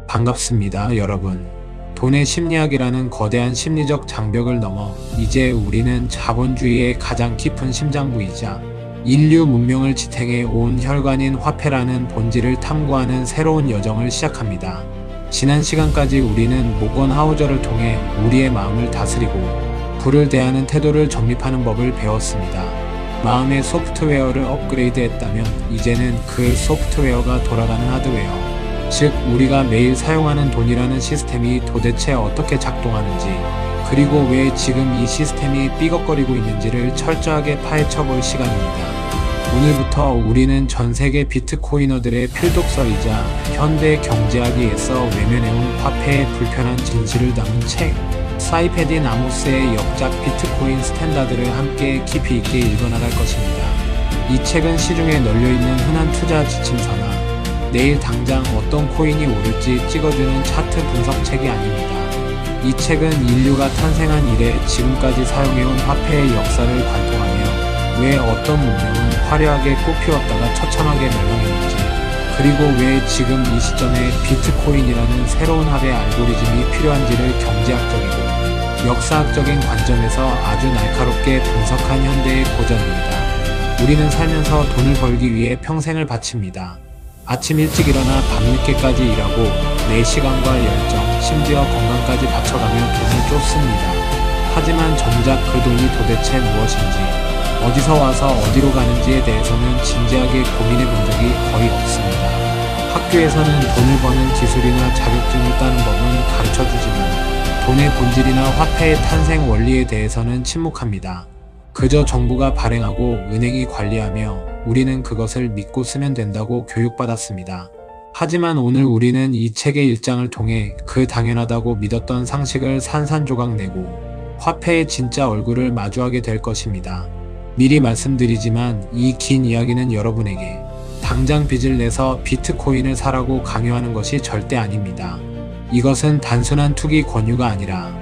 반갑습니다, 여러분. 돈의 심리학이라는 거대한 심리적 장벽을 넘어 이제 우리는 자본주의의 가장 깊은 심장부이자 인류 문명을 지탱해 온 혈관인 화폐라는 본질을 탐구하는 새로운 여정을 시작합니다. 지난 시간까지 우리는 모건 하우저를 통해 우리의 마음을 다스리고 불을 대하는 태도를 정립하는 법을 배웠습니다. 마음의 소프트웨어를 업그레이드했다면 이제는 그 소프트웨어가 돌아가는 하드웨어, 즉 우리가 매일 사용하는 돈이라는 시스템이 도대체 어떻게 작동하는지, 그리고 왜 지금 이 시스템이 삐걱거리고 있는지를 철저하게 파헤쳐 볼 시간입니다. 오늘부터 우리는 전세계 비트코이너들의 필독서이자 현대 경제학에 서 외면해온 화폐의 불편한 진실을 담은 책, 사이페딘 아모스의 역작 비트코인 스탠다드를 함께 깊이 있게 읽어나갈 것입니다. 이 책은 시중에 널려있는 흔한 투자 지침서나 내일 당장 어떤 코인이 오를지 찍어주는 차트 분석책이 아닙니다. 이 책은 인류가 탄생한 이래 지금까지 사용해온 화폐의 역사를 관통하며 왜 어떤 문명은 화려하게 꽃피웠다가 처참하게 멸망했는지, 그리고 왜 지금 이 시점에 비트코인이라는 새로운 합의 알고리즘이 필요한지를 경제학적이고 역사학적인 관점에서 아주 날카롭게 분석한 현대의 고전입니다. 우리는 살면서 돈을 벌기 위해 평생을 바칩니다. 아침 일찍 일어나 밤늦게까지 일하고 내 시간과 열정, 심지어 건강까지 바쳐가며 돈을 쫓습니다. 하지만 정작 그 돈이 도대체 무엇인지, 어디서 와서 어디로 가는지에 대해서는 진지하게 고민해 본 적이 거의 없습니다. 학교에서는 돈을 버는 기술이나 자격증을 따는 법은 가르쳐주지만 돈의 본질이나 화폐의 탄생 원리에 대해서는 침묵합니다. 그저 정부가 발행하고 은행이 관리하며 우리는 그것을 믿고 쓰면 된다고 교육받았습니다. 하지만 오늘 우리는 이 책의 1장을 통해 그 당연하다고 믿었던 상식을 산산조각 내고 화폐의 진짜 얼굴을 마주하게 될 것입니다. 미리 말씀드리지만 이 긴 이야기는 여러분에게 당장 빚을 내서 비트코인을 사라고 강요하는 것이 절대 아닙니다. 이것은 단순한 투기 권유가 아니라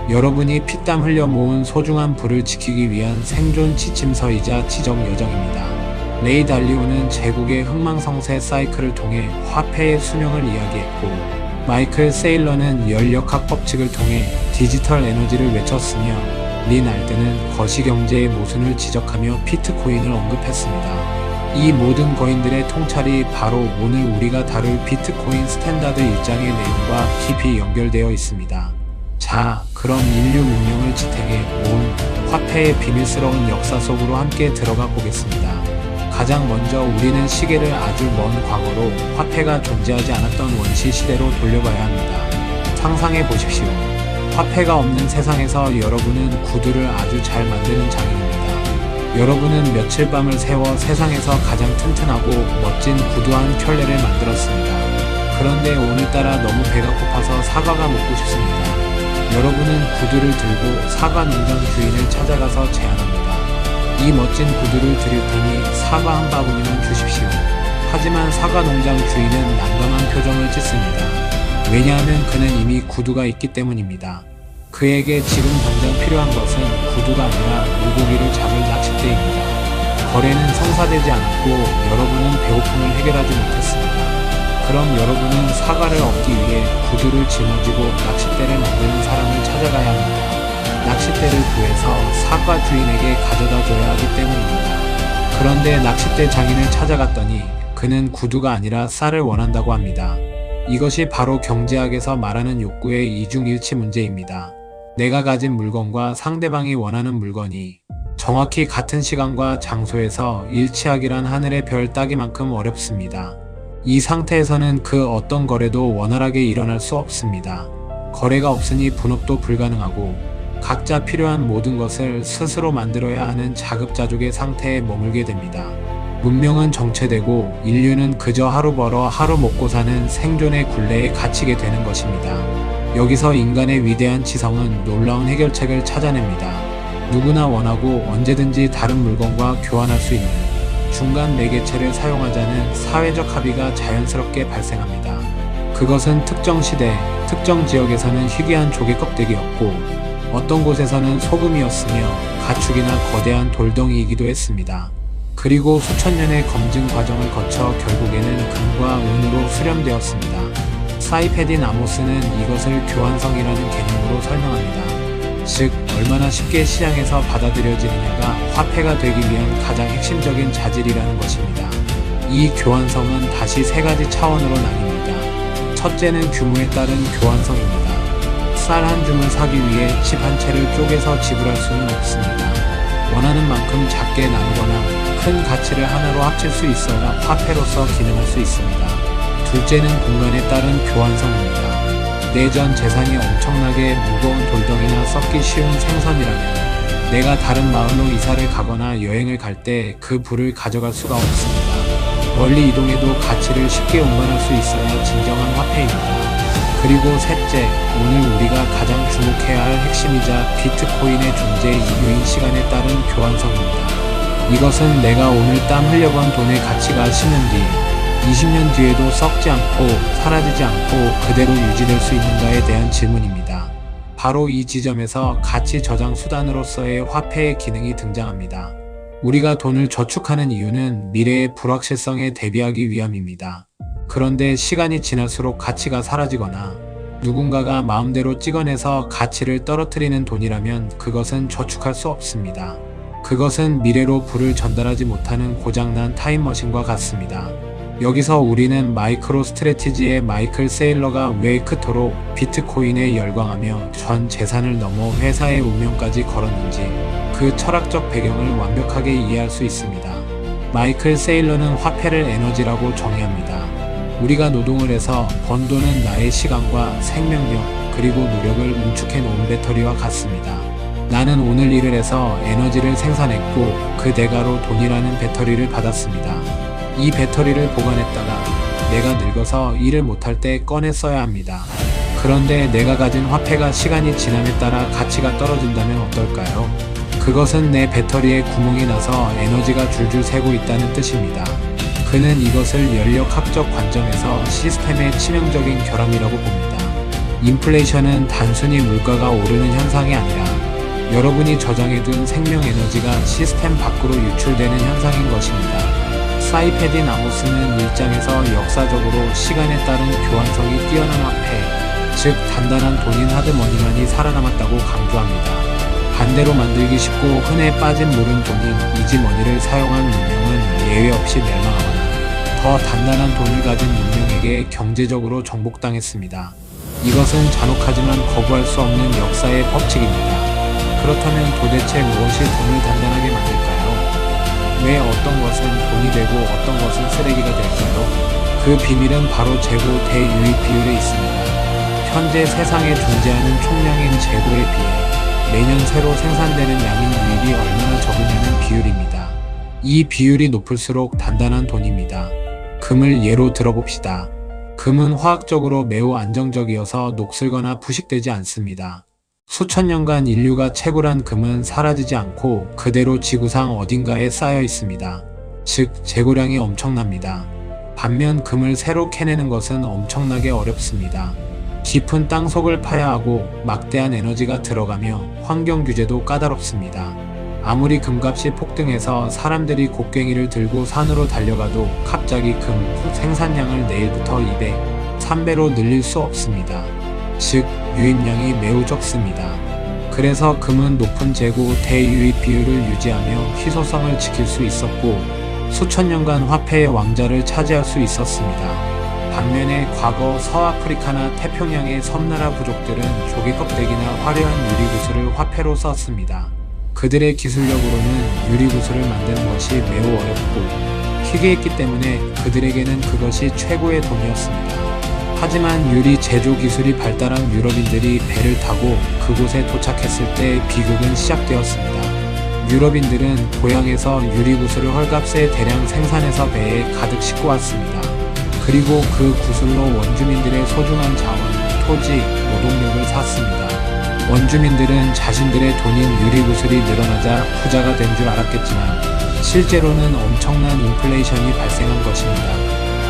여러분이 피땀 흘려 모은 소중한 부를 지키기 위한 생존 지침서이자 지적 여정입니다. 레이 달리오는 제국의 흥망성쇠 사이클을 통해 화폐의 수명을 이야기했고, 마이클 세일러는 연력학 법칙을 통해 디지털 에너지를 외쳤으며, 린 알드는 거시경제의 모순을 지적하며 비트코인을 언급했습니다. 이 모든 거인들의 통찰이 바로 오늘 우리가 다룰 비트코인 스탠다드 1장의 내용과 깊이 연결되어 있습니다. 자, 그럼 인류 문명을 지탱해 온 화폐의 비밀스러운 역사 속으로 함께 들어가 보겠습니다. 가장 먼저 우리는 시계를 아주 먼 과거로 화폐가 존재하지 않았던 원시 시대로 돌려봐야 합니다. 상상해 보십시오. 화폐가 없는 세상에서 여러분은 구두를 아주 잘 만드는 장인입니다. 여러분은 며칠 밤을 새워 세상에서 가장 튼튼하고 멋진 구두 한 켤레를 만들었습니다. 그런데 오늘따라 너무 배가 고파서 사과가 먹고 싶습니다. 여러분은 구두를 들고 사과 농장 주인을 찾아가서 제안합니다. 이 멋진 구두를 드릴 테니 사과 한 바구니만 주십시오. 하지만 사과 농장 주인은 난감한 표정을 짓습니다. 왜냐하면 그는 이미 구두가 있기 때문입니다. 그에게 지금 당장 필요한 것은 구두가 아니라 물고기를 잡을 낚싯대입니다. 거래는 성사되지 않았고 여러분은 배고픔을 해결하지 못했습니다. 그럼 여러분은 사과를 얻기 위해 구두를 짊어지고 낚싯대를 만드는 사람을 찾아가야 합니다. 낚싯대를 구해서 사과 주인에게 가져다 줘야 하기 때문입니다. 그런데 낚싯대 장인을 찾아갔더니 그는 구두가 아니라 쌀을 원한다고 합니다. 이것이 바로 경제학에서 말하는 욕구의 이중일치 문제입니다. 내가 가진 물건과 상대방이 원하는 물건이 정확히 같은 시간과 장소에서 일치하기란 하늘의 별 따기만큼 어렵습니다. 이 상태에서는 그 어떤 거래도 원활하게 일어날 수 없습니다. 거래가 없으니 분업도 불가능하고 각자 필요한 모든 것을 스스로 만들어야 하는 자급자족의 상태에 머물게 됩니다. 문명은 정체되고 인류는 그저 하루 벌어 하루 먹고 사는 생존의 굴레에 갇히게 되는 것입니다. 여기서 인간의 위대한 지성은 놀라운 해결책을 찾아냅니다. 누구나 원하고 언제든지 다른 물건과 교환할 수 있는 중간 매개체를 사용하자는 사회적 합의가 자연스럽게 발생합니다. 그것은 특정 시대, 특정 지역에서는 희귀한 조개 껍데기였고 어떤 곳에서는 소금이었으며 가축이나 거대한 돌덩이이기도 했습니다. 그리고 수천 년의 검증 과정을 거쳐 결국에는 금과 은으로 수렴되었습니다. 사이페딘 아모스는 이것을 교환성이라는 개념으로 설명합니다. 즉, 얼마나 쉽게 시장에서 받아들여지느냐가 화폐가 되기 위한 가장 핵심적인 자질이라는 것입니다. 이 교환성은 다시 세 가지 차원으로 나뉩니다. 첫째는 규모에 따른 교환성입니다. 쌀 한 줌을 사기 위해 집 한 채를 쪼개서 지불할 수는 없습니다. 원하는 만큼 작게 나누거나 큰 가치를 하나로 합칠 수 있어야 화폐로서 기능할 수 있습니다. 둘째는 공간에 따른 교환성입니다. 내 전 재산이 엄청나게 무거운 돌덩이나 썩기 쉬운 생선이라면 내가 다른 마을로 이사를 가거나 여행을 갈 때 그 불을 가져갈 수가 없습니다. 멀리 이동해도 가치를 쉽게 운반할 수 있어야 진정한 화폐입니다. 그리고 셋째, 오늘 우리가 가장 주목해야 할 핵심이자 비트코인의 존재 이유인 시간에 따른 교환성입니다. 이것은 내가 오늘 땀 흘려번 돈의 가치가 10년 뒤, 20년 뒤에도 썩지 않고 사라지지 않고 그대로 유지될 수 있는가에 대한 질문입니다. 바로 이 지점에서 가치 저장 수단으로서의 화폐의 기능이 등장합니다. 우리가 돈을 저축하는 이유는 미래의 불확실성에 대비하기 위함입니다. 그런데 시간이 지날수록 가치가 사라지거나 누군가가 마음대로 찍어내서 가치를 떨어뜨리는 돈이라면 그것은 저축할 수 없습니다. 그것은 미래로 불을 전달하지 못하는 고장난 타임머신과 같습니다. 여기서 우리는 마이크로 스트래티지의 마이클 세일러가 왜 그토록 비트코인에 열광하며 전 재산을 넘어 회사의 운명까지 걸었는지 그 철학적 배경을 완벽하게 이해할 수 있습니다. 마이클 세일러는 화폐를 에너지라고 정의합니다. 우리가 노동을 해서 번 돈은 나의 시간과 생명력 그리고 노력을 응축해 놓은 배터리와 같습니다. 나는 오늘 일을 해서 에너지를 생산했고 그 대가로 돈이라는 배터리를 받았습니다. 이 배터리를 보관했다가 내가 늙어서 일을 못할 때 꺼내 써야 합니다. 그런데 내가 가진 화폐가 시간이 지남에 따라 가치가 떨어진다면 어떨까요? 그것은 내 배터리에 구멍이 나서 에너지가 줄줄 새고 있다는 뜻입니다. 그는 이것을 연력학적 관점에서 시스템의 치명적인 결함이라고 봅니다. 인플레이션은 단순히 물가가 오르는 현상이 아니라 여러분이 저장해둔 생명 에너지가 시스템 밖으로 유출되는 현상인 것입니다. 사이페딘 아모스는 1장에서 역사적으로 시간에 따른 교환성이 뛰어난 화폐, 즉 단단한 돈인 하드머니만이 살아남았다고 강조합니다. 반대로 만들기 쉽고 흔해 빠진 모른 돈인 이지머니를 사용한 문명은 예외 없이 멸망하거나 더 단단한 돈을 가진 문명에게 경제적으로 정복당했습니다. 이것은 잔혹하지만 거부할 수 없는 역사의 법칙입니다. 그렇다면 도대체 무엇이 돈을 단단하게 만들까요? 왜 어떤 것은 돈이 되고 어떤 것은 쓰레기가 될까요? 그 비밀은 바로 재고 대유입 비율에 있습니다. 현재 세상에 존재하는 총량인 재고에 비해 매년 새로 생산되는 양인 유입이 얼마나 적으냐는 비율입니다. 이 비율이 높을수록 단단한 돈입니다. 금을 예로 들어봅시다. 금은 화학적으로 매우 안정적이어서 녹슬거나 부식되지 않습니다. 수천 년간 인류가 채굴한 금은 사라지지 않고 그대로 지구상 어딘가에 쌓여 있습니다. 즉, 재고량이 엄청납니다. 반면 금을 새로 캐내는 것은 엄청나게 어렵습니다. 깊은 땅속을 파야 하고 막대한 에너지가 들어가며 환경 규제도 까다롭습니다. 아무리 금값이 폭등해서 사람들이 곡괭이를 들고 산으로 달려가도 갑자기 금 생산량을 내일부터 2배, 3배로 늘릴 수 없습니다. 즉, 유입량이 매우 적습니다. 그래서 금은 높은 재고 대유입 비율을 유지하며 희소성을 지킬 수 있었고 수천 년간 화폐의 왕자를 차지할 수 있었습니다. 반면에 과거 서아프리카나 태평양의 섬나라 부족들은 조개 껍데기나 화려한 유리구슬을 화폐로 썼습니다. 그들의 기술력으로는 유리구슬을 만드는 것이 매우 어렵고 희귀했기 때문에 그들에게는 그것이 최고의 돈이었습니다. 하지만 유리 제조 기술이 발달한 유럽인들이 배를 타고 그곳에 도착했을 때 비극은 시작되었습니다. 유럽인들은 고향에서 유리구슬을 헐값에 대량 생산해서 배에 가득 싣고 왔습니다. 그리고 그 구슬로 원주민들의 소중한 자원, 토지, 노동력을 샀습니다. 원주민들은 자신들의 돈인 유리구슬이 늘어나자 부자가 된 줄 알았겠지만 실제로는 엄청난 인플레이션이 발생한 것입니다.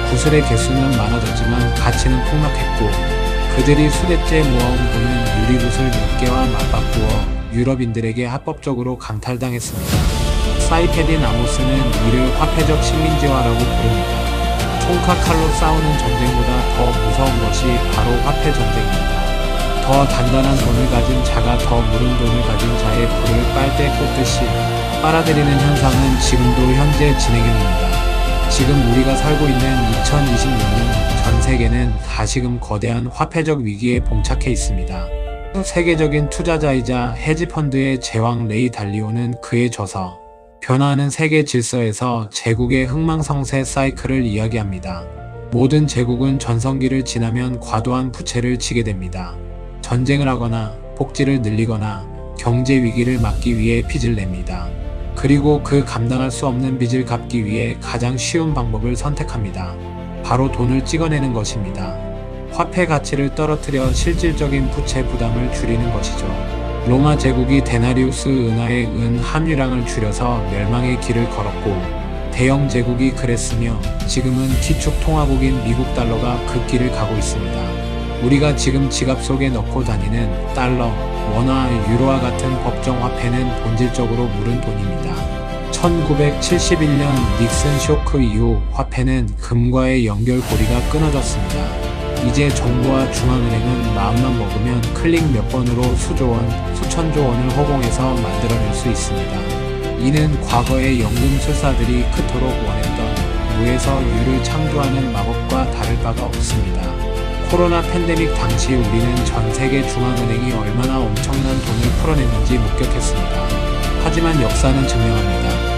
구슬의 개수는 많아졌지만 가치는 폭락했고 그들이 수대째 모아온 돈은 유리구슬 몇 개와 맞바꾸어 유럽인들에게 합법적으로 강탈당했습니다. 사이페딘 아모스는 이를 화폐적 식민지화라고 부릅니다. 총칼 칼로 싸우는 전쟁보다 더 무서운 것이 바로 화폐 전쟁입니다. 더 단단한 돈을 가진 자가 더 무른 돈을 가진 자의 불을 빨대 꽂듯이 빨아들이는 현상은 지금도 현재 진행 중입니다. 지금 우리가 살고 있는 2026년 전 세계는 다시금 거대한 화폐적 위기에 봉착해 있습니다. 세계적인 투자자이자 헤지펀드의 제왕 레이 달리오는 그의 저서 변화하는 세계 질서에서 제국의 흥망성쇠 사이클을 이야기합니다. 모든 제국은 전성기를 지나면 과도한 부채를 지게 됩니다. 전쟁을 하거나 복지를 늘리거나 경제 위기를 막기 위해 빚을 냅니다. 그리고 그 감당할 수 없는 빚을 갚기 위해 가장 쉬운 방법을 선택합니다. 바로 돈을 찍어내는 것입니다. 화폐 가치를 떨어뜨려 실질적인 부채 부담을 줄이는 것이죠. 로마 제국이 데나리우스 은하의 은 함유량을 줄여서 멸망의 길을 걸었고, 대영 제국이 그랬으며 지금은 기축통화국인 미국 달러가 그 길을 가고 있습니다. 우리가 지금 지갑 속에 넣고 다니는 달러, 원화, 유로와 같은 법정 화폐는 본질적으로 무른 돈입니다. 1971년 닉슨 쇼크 이후 화폐는 금과의 연결고리가 끊어졌습니다. 이제 정부와 중앙은행은 마음만 먹으면 클릭 몇 번으로 수조 원, 수천조 원을 허공에서 만들어낼 수 있습니다. 이는 과거의 연금술사들이 그토록 원했던 무에서 유를 창조하는 마법과 다를 바가 없습니다. 코로나 팬데믹 당시 우리는 전 세계 중앙은행이 얼마나 엄청난 돈을 풀어냈는지 목격했습니다. 하지만 역사는 증명합니다.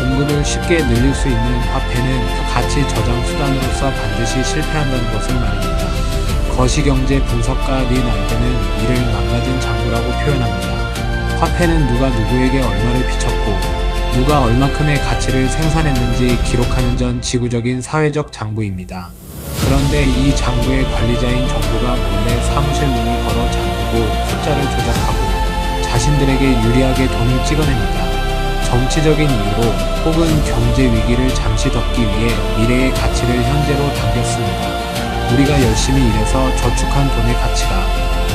공급을 쉽게 늘릴 수 있는 화폐는 가치 저장 수단으로서 반드시 실패한다는 것을 말입니다. 거시경제 분석가 린 알든은 이를 망가진 장부라고 표현합니다. 화폐는 누가 누구에게 얼마를 비쳤고 누가 얼마큼의 가치를 생산했는지 기록하는 전 지구적인 사회적 장부입니다. 그런데 이 장부의 관리자인 정부가 몰래 사무실 문을 걸어 잠그고 숫자를 조작하고 자신들에게 유리하게 돈을 찍어냅니다. 정치적인 이유로 혹은 경제 위기를 잠시 덮기 위해 미래의 가치를 현재로 당겼습니다. 우리가 열심히 일해서 저축한 돈의 가치가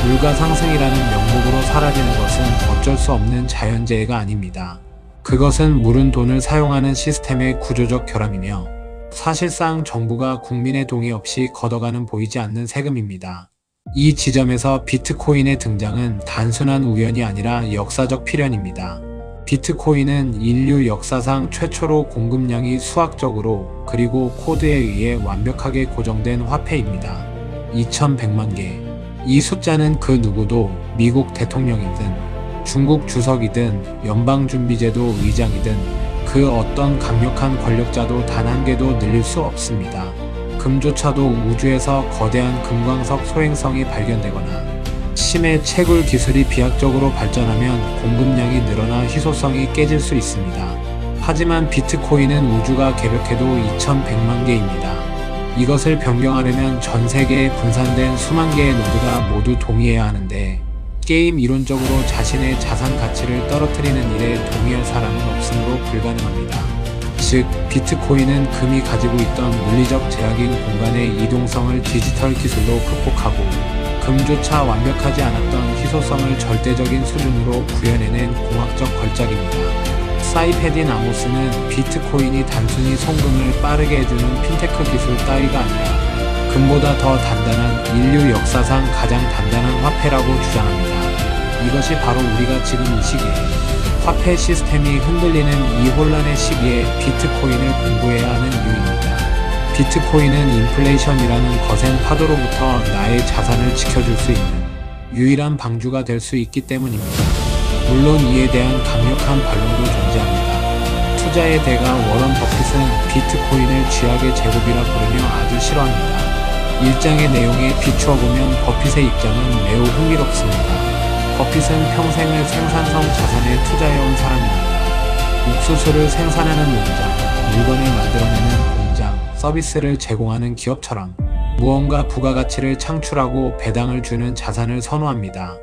물가 상승이라는 명목으로 사라지는 것은 어쩔 수 없는 자연재해가 아닙니다. 그것은 무른 돈을 사용하는 시스템의 구조적 결함이며 사실상 정부가 국민의 동의 없이 걷어가는 보이지 않는 세금입니다. 이 지점에서 비트코인의 등장은 단순한 우연이 아니라 역사적 필연입니다. 비트코인은 인류 역사상 최초로 공급량이 수학적으로 그리고 코드에 의해 완벽하게 고정된 화폐입니다. 2100만 개. 이 숫자는 그 누구도 미국 대통령이든 중국 주석이든 연방준비제도 의장이든 그 어떤 강력한 권력자도 단 한 개도 늘릴 수 없습니다. 금조차도 우주에서 거대한 금광석 소행성이 발견되거나 심해 채굴 기술이 비약적으로 발전하면 공급량이 늘어나 희소성이 깨질 수 있습니다. 하지만 비트코인은 우주가 개벽해도 2100만 개입니다. 이것을 변경하려면 전 세계에 분산된 수만 개의 노드가 모두 동의해야 하는데 게임 이론적으로 자신의 자산 가치를 떨어뜨리는 일에 동의할 사람은 없으므로 불가능합니다. 즉, 비트코인은 금이 가지고 있던 물리적 제약인 공간의 이동성을 디지털 기술로 극복하고 금조차 완벽하지 않았던 희소성을 절대적인 수준으로 구현해낸 공학적 걸작입니다. 사이페딘 아모스는 비트코인이 단순히 송금을 빠르게 해주는 핀테크 기술 따위가 아니라 금보다 더 단단한 인류 역사상 가장 단단한 화폐라고 주장합니다. 이것이 바로 우리가 지금 이 시기에 화폐 시스템이 흔들리는 이 혼란의 시기에 비트코인을 공부해야 하는 이유입니다. 비트코인은 인플레이션이라는 거센 파도로부터 나의 자산을 지켜줄 수 있는 유일한 방주가 될 수 있기 때문입니다. 물론 이에 대한 강력한 반론도 존재합니다. 투자의 대가 워런 버핏은 비트코인을 쥐약의 제곱이라 부르며 아주 싫어합니다. 일장의 내용에 비추어 보면 버핏의 입장은 매우 흥미롭습니다. 버핏은 평생을 생산성 자산에 투자해온 사람입니다. 옥수수를 생산하는 농장, 물건을 만들어내는 공장, 서비스를 제공하는 기업처럼 무언가 부가가치를 창출하고 배당을 주는 자산을 선호합니다.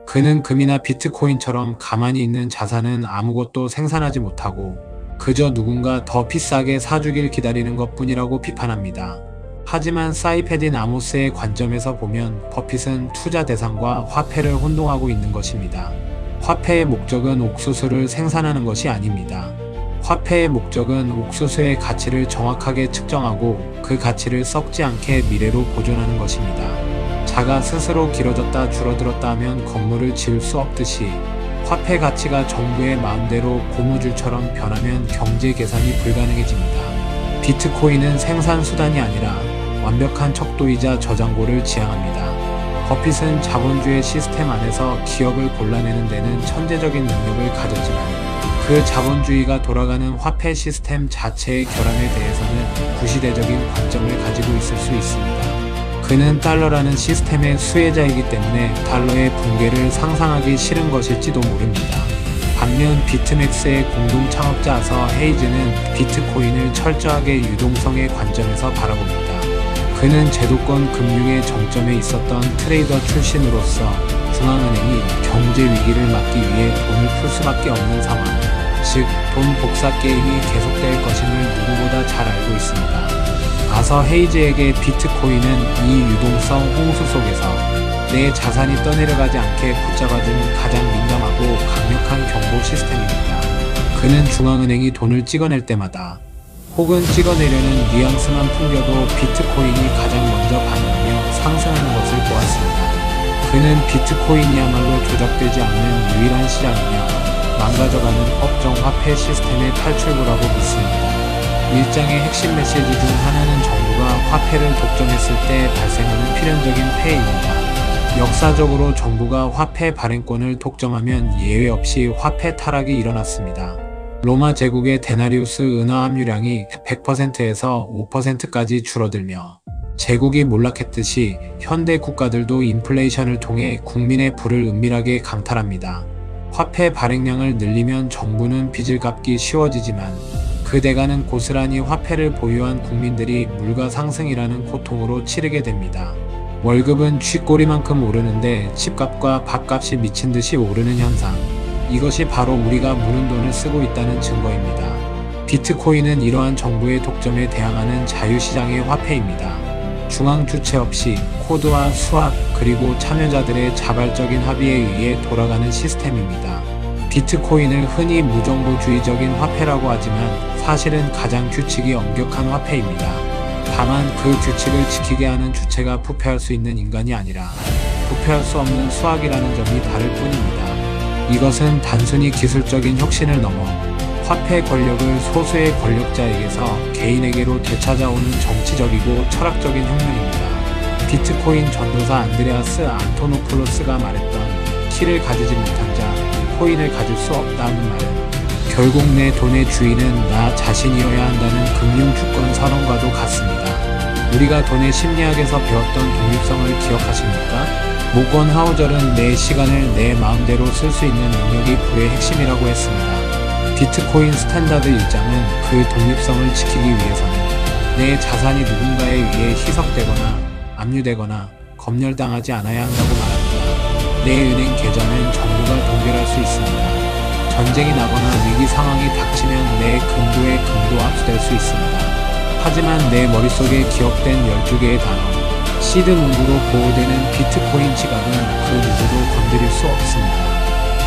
그는 금이나 비트코인처럼 가만히 있는 자산은 아무것도 생산하지 못하고 그저 누군가 더 비싸게 사주길 기다리는 것뿐이라고 비판합니다. 하지만 사이페딘 아모스의 관점에서 보면 버핏은 투자 대상과 화폐를 혼동하고 있는 것입니다. 화폐의 목적은 옥수수를 생산하는 것이 아닙니다. 화폐의 목적은 옥수수의 가치를 정확하게 측정하고 그 가치를 썩지 않게 미래로 보존하는 것입니다. 자가 스스로 길어졌다 줄어들었다 하면 건물을 지을 수 없듯이 화폐 가치가 정부의 마음대로 고무줄처럼 변하면 경제 계산이 불가능해집니다. 비트코인은 생산수단이 아니라 완벽한 척도이자 저장고를 지향합니다. 버핏은 자본주의 시스템 안에서 기업을 골라내는 데는 천재적인 능력을 가졌지만 그 자본주의가 돌아가는 화폐 시스템 자체의 결함에 대해서는 구시대적인 관점을 가지고 있을 수 있습니다. 그는 달러라는 시스템의 수혜자이기 때문에 달러의 붕괴를 상상하기 싫은 것일지도 모릅니다. 반면 비트맥스의 공동 창업자서 헤이즈는 비트코인을 철저하게 유동성의 관점에서 바라봅니다. 그는 제도권 금융의 정점에 있었던 트레이더 출신으로서 중앙은행이 경제 위기를 막기 위해 돈을 풀 수밖에 없는 상황, 즉 돈 복사 게임이 계속될 것임을 누구보다 잘 알고 있습니다. 아서 헤이즈에게 비트코인은 이 유동성 홍수 속에서 내 자산이 떠내려가지 않게 붙잡아주는 가장 민감하고 강력한 경보 시스템입니다. 그는 중앙은행이 돈을 찍어낼 때마다 혹은 찍어내려는 뉘앙스만 풍겨도 비트코인이 가장 먼저 반응하며 상승하는 것을 보았습니다. 그는 비트코인이야말로 조작되지 않는 유일한 시장이며 망가져가는 법정 화폐 시스템의 탈출구라고 믿습니다. 일장의 핵심 메시지 중 하나는 정부가 화폐를 독점했을 때 발생하는 필연적인 폐해입니다. 역사적으로 정부가 화폐 발행권을 독점하면 예외 없이 화폐 타락이 일어났습니다. 로마 제국의 데나리우스 은화 함유량이 100%에서 5%까지 줄어들며 제국이 몰락했듯이 현대 국가들도 인플레이션을 통해 국민의 부를 은밀하게 강탈합니다. 화폐 발행량을 늘리면 정부는 빚을 갚기 쉬워지지만 그 대가는 고스란히 화폐를 보유한 국민들이 물가 상승이라는 고통으로 치르게 됩니다. 월급은 쥐꼬리만큼 오르는데 집값과 밥값이 미친 듯이 오르는 현상. 이것이 바로 우리가 무는 돈을 쓰고 있다는 증거입니다. 비트코인은 이러한 정부의 독점에 대항하는 자유시장의 화폐입니다. 중앙 주체 없이 코드와 수학 그리고 참여자들의 자발적인 합의에 의해 돌아가는 시스템입니다. 비트코인을 흔히 무정부주의적인 화폐라고 하지만 사실은 가장 규칙이 엄격한 화폐입니다. 다만 그 규칙을 지키게 하는 주체가 부패할 수 있는 인간이 아니라 부패할 수 없는 수학이라는 점이 다를 뿐입니다. 이것은 단순히 기술적인 혁신을 넘어 화폐 권력을 소수의 권력자에게서 개인에게로 되찾아오는 정치적이고 철학적인 혁명입니다. 비트코인 전도사 안드레아스 안토노플로스가 말했던 키를 가지지 못한 자, 코인을 가질 수 없다는 말은 결국 내 돈의 주인은 나 자신이어야 한다는 금융주권 선언과도 같습니다. 우리가 돈의 심리학에서 배웠던 독립성을 기억하십니까? 모건 하우절은 내 시간을 내 마음대로 쓸 수 있는 능력이 부의 핵심이라고 했습니다. 비트코인 스탠다드 1장은 그 독립성을 지키기 위해서는 내 자산이 누군가에 의해 희석되거나 압류되거나 검열당하지 않아야 한다고 말합니다. 내 은행 계좌는 정부가 동결할 수 있습니다. 전쟁이 나거나 위기 상황이 닥치면 내 금고에 금도 압수될 수 있습니다. 하지만 내 머릿속에 기억된 12개의 단어, 시드 문구로 보호되는 비트코인 지갑은 그 누구도 건드릴 수 없습니다.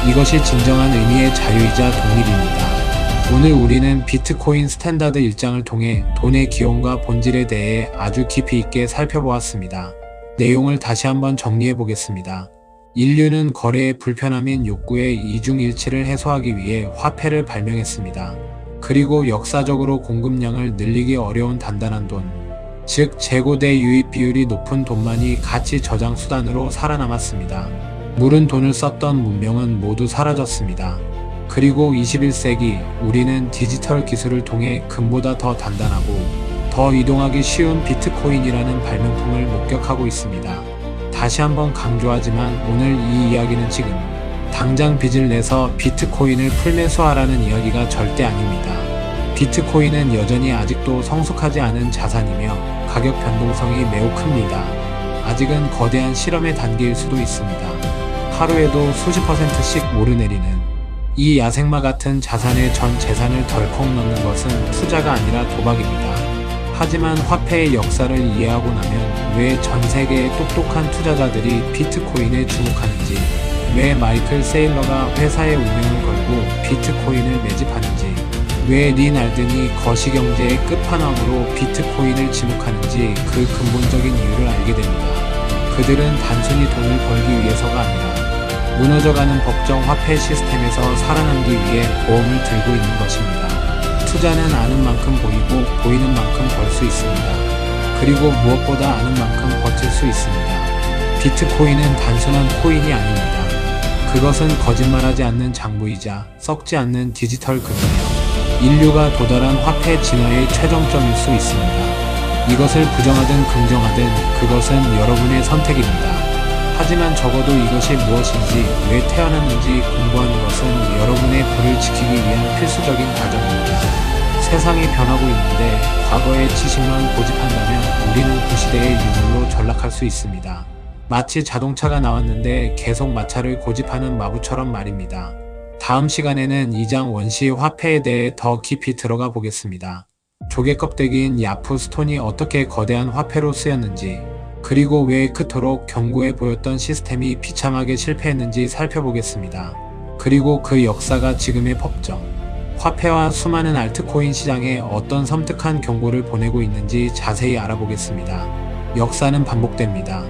이것이 진정한 의미의 자유이자 독립입니다. 오늘 우리는 비트코인 스탠다드 1장을 통해 돈의 기원과 본질에 대해 아주 깊이 있게 살펴보았습니다. 내용을 다시 한번 정리해 보겠습니다. 인류는 거래의 불편함인 욕구의 이중일치를 해소하기 위해 화폐를 발명했습니다. 그리고 역사적으로 공급량을 늘리기 어려운 단단한 돈, 즉 재고 대 유입 비율이 높은 돈만이 가치 저장 수단으로 살아남았습니다. 무른 돈을 썼던 문명은 모두 사라졌습니다. 그리고 21세기 우리는 디지털 기술을 통해 금보다 더 단단하고 더 이동하기 쉬운 비트코인이라는 발명품을 목격하고 있습니다. 다시 한번 강조하지만 오늘 이 이야기는 지금 당장 빚을 내서 비트코인을 풀매수하라는 이야기가 절대 아닙니다. 비트코인은 여전히 아직도 성숙하지 않은 자산이며 가격 변동성이 매우 큽니다. 아직은 거대한 실험의 단계일 수도 있습니다. 하루에도 수십 %씩 오르내리는 이 야생마 같은 자산의 전 재산을 덜컥 넣는 것은 투자가 아니라 도박입니다. 하지만 화폐의 역사를 이해하고 나면 왜 전 세계의 똑똑한 투자자들이 비트코인에 주목하는지, 왜 마이클 세일러가 회사의 운명을 걸고 비트코인을 매집하는지, 왜 리날든이 거시경제의 끝판왕으로 비트코인을 지목하는지 그 근본적인 이유를 알게 됩니다. 그들은 단순히 돈을 벌기 위해서가 아니라 무너져가는 법정 화폐 시스템에서 살아남기 위해 보험을 들고 있는 것입니다. 투자는 아는 만큼 보이고 보이는 만큼 벌 수 있습니다. 그리고 무엇보다 아는 만큼 버틸 수 있습니다. 비트코인은 단순한 코인이 아닙니다. 그것은 거짓말하지 않는 장부이자 썩지 않는 디지털 금이며 인류가 도달한 화폐 진화의 최종점일 수 있습니다. 이것을 부정하든 긍정하든 그것은 여러분의 선택입니다. 하지만 적어도 이것이 무엇인지, 왜 태어났는지 공부하는 것은 여러분의 부를 지키기 위한 필수적인 과정입니다. 세상이 변하고 있는데 과거의 지식만 고집한다면 우리는 구시대의 유물로 전락할 수 있습니다. 마치 자동차가 나왔는데 계속 마차를 고집하는 마부처럼 말입니다. 다음 시간에는 이장 원시 화폐에 대해 더 깊이 들어가 보겠습니다. 조개 껍데기인 야프 스톤이 어떻게 거대한 화폐로 쓰였는지, 그리고 왜 그토록 견고해 보였던 시스템이 비참하게 실패했는지 살펴보겠습니다. 그리고 그 역사가 지금의 법정, 화폐와 수많은 알트코인 시장에 어떤 섬뜩한 경고를 보내고 있는지 자세히 알아보겠습니다. 역사는 반복됩니다.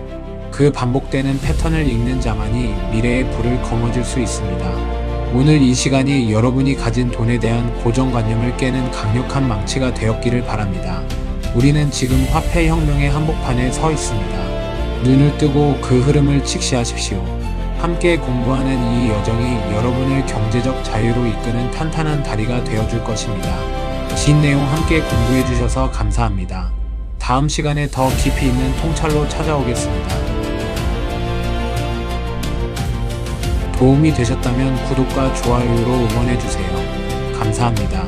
그 반복되는 패턴을 읽는 자만이 미래의 불을 거머쥘 수 있습니다. 오늘 이 시간이 여러분이 가진 돈에 대한 고정관념을 깨는 강력한 망치가 되었기를 바랍니다. 우리는 지금 화폐 혁명의 한복판에 서 있습니다. 눈을 뜨고 그 흐름을 직시하십시오. 함께 공부하는 이 여정이 여러분을 경제적 자유로 이끄는 탄탄한 다리가 되어줄 것입니다. 긴 내용 함께 공부해 주셔서 감사합니다. 다음 시간에 더 깊이 있는 통찰로 찾아오겠습니다. 도움이 되셨다면 구독과 좋아요로 응원해 주세요. 감사합니다.